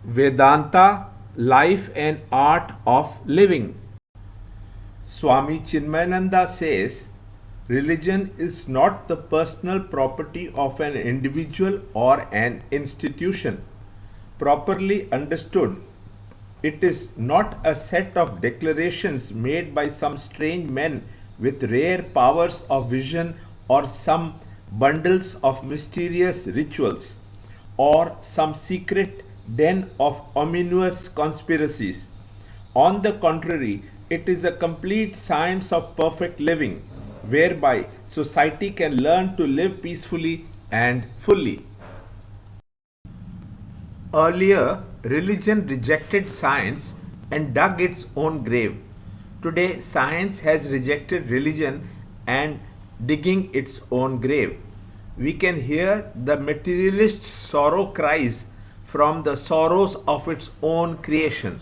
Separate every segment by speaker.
Speaker 1: Vedanta, Life and Art of Living. Swami Chinmayananda says, religion is not the personal property of an individual or an institution. Properly understood, it is not a set of declarations made by some strange men with rare powers of vision or some bundles of mysterious rituals or some secret den of ominous conspiracies. On the contrary, it is a complete science of perfect living, whereby society can learn to live peacefully and fully. Earlier, religion rejected science and dug its own grave. Today, science has rejected religion and digging its own grave. We can hear the materialist's sorrow cries from the sorrows of its own creation.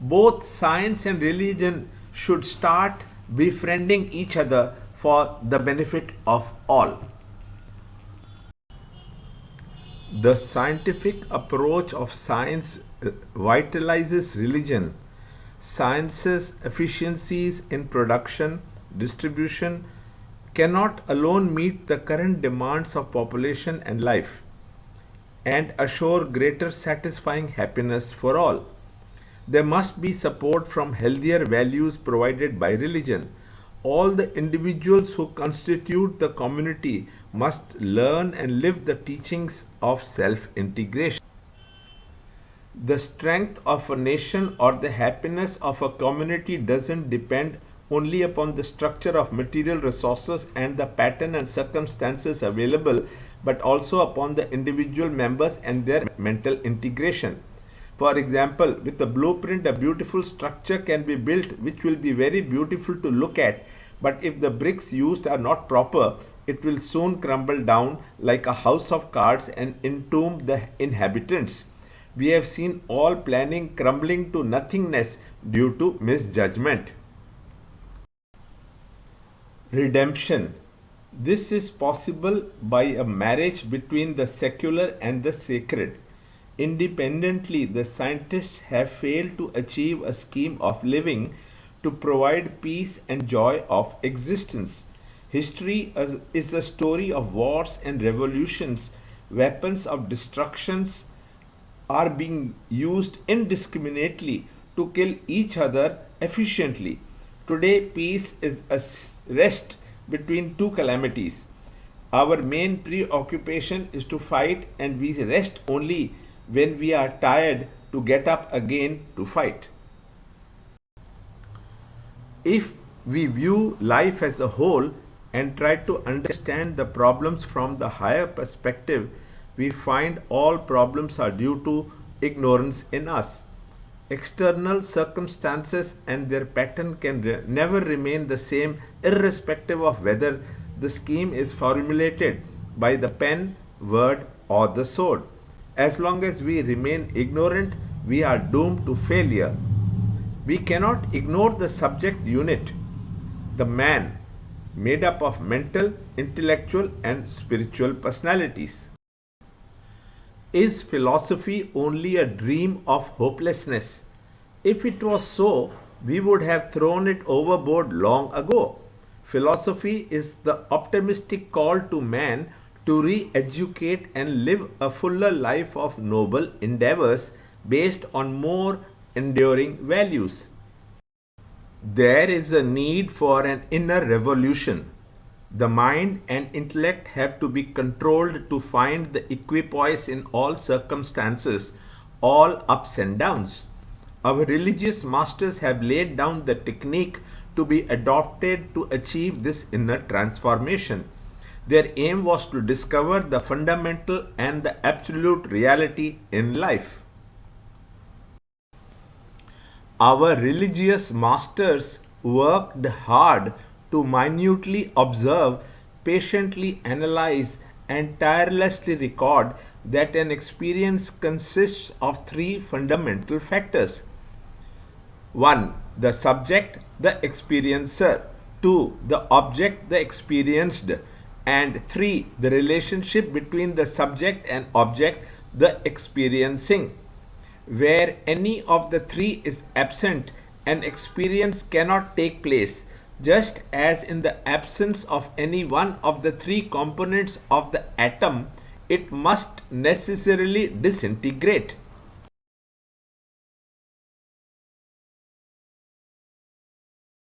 Speaker 1: Both science and religion should start befriending each other for the benefit of all. The scientific approach of science vitalizes religion. Science's efficiencies in production, distribution cannot alone meet the current demands of population and life and assure greater satisfying happiness for all. There must be support from healthier values provided by religion. All the individuals who constitute the community must learn and live the teachings of self integration. The strength of a nation or the happiness of a community doesn't depend only upon the structure of material resources and the pattern and circumstances available, but also upon the individual members and their mental integration. For example, with a blueprint, a beautiful structure can be built which will be very beautiful to look at, but if the bricks used are not proper, it will soon crumble down like a house of cards and entomb the inhabitants. We have seen all planning crumbling to nothingness due to misjudgment. Redemption. This is possible by a marriage between the secular and the sacred. Independently, the scientists have failed to achieve a scheme of living to provide peace and joy of existence. History is a story of wars and revolutions. Weapons of destructions are being used indiscriminately to kill each other efficiently. Today, peace is a rest between two calamities. Our main preoccupation is to fight, and we rest only when we are tired to get up again to fight. If we view life as a whole and try to understand the problems from the higher perspective, we find all problems are due to ignorance in us. External circumstances and their pattern can never remain the same, irrespective of whether the scheme is formulated by the pen, word, or the sword. As long as we remain ignorant, we are doomed to failure. We cannot ignore the subject unit, the man, made up of mental, intellectual, and spiritual personalities. Is philosophy only a dream of hopelessness? If it was so, we would have thrown it overboard long ago. Philosophy is the optimistic call to man to re educate and live a fuller life of noble endeavors based on more enduring values. There is a need for an inner revolution. The mind and intellect have to be controlled to find the equipoise in all circumstances, all ups and downs. Our religious masters have laid down the technique to be adopted to achieve this inner transformation. Their aim was to discover the fundamental and the absolute reality in life. Our religious masters worked hard to minutely observe, patiently analyze, and tirelessly record that an experience consists of three fundamental factors. 1. The subject, the experiencer. 2. The object, the experienced. And 3. The relationship between the subject and object, the experiencing. Where any of the three is absent, an experience cannot take place, just as in the absence of any one of the three components of the atom, it must necessarily disintegrate.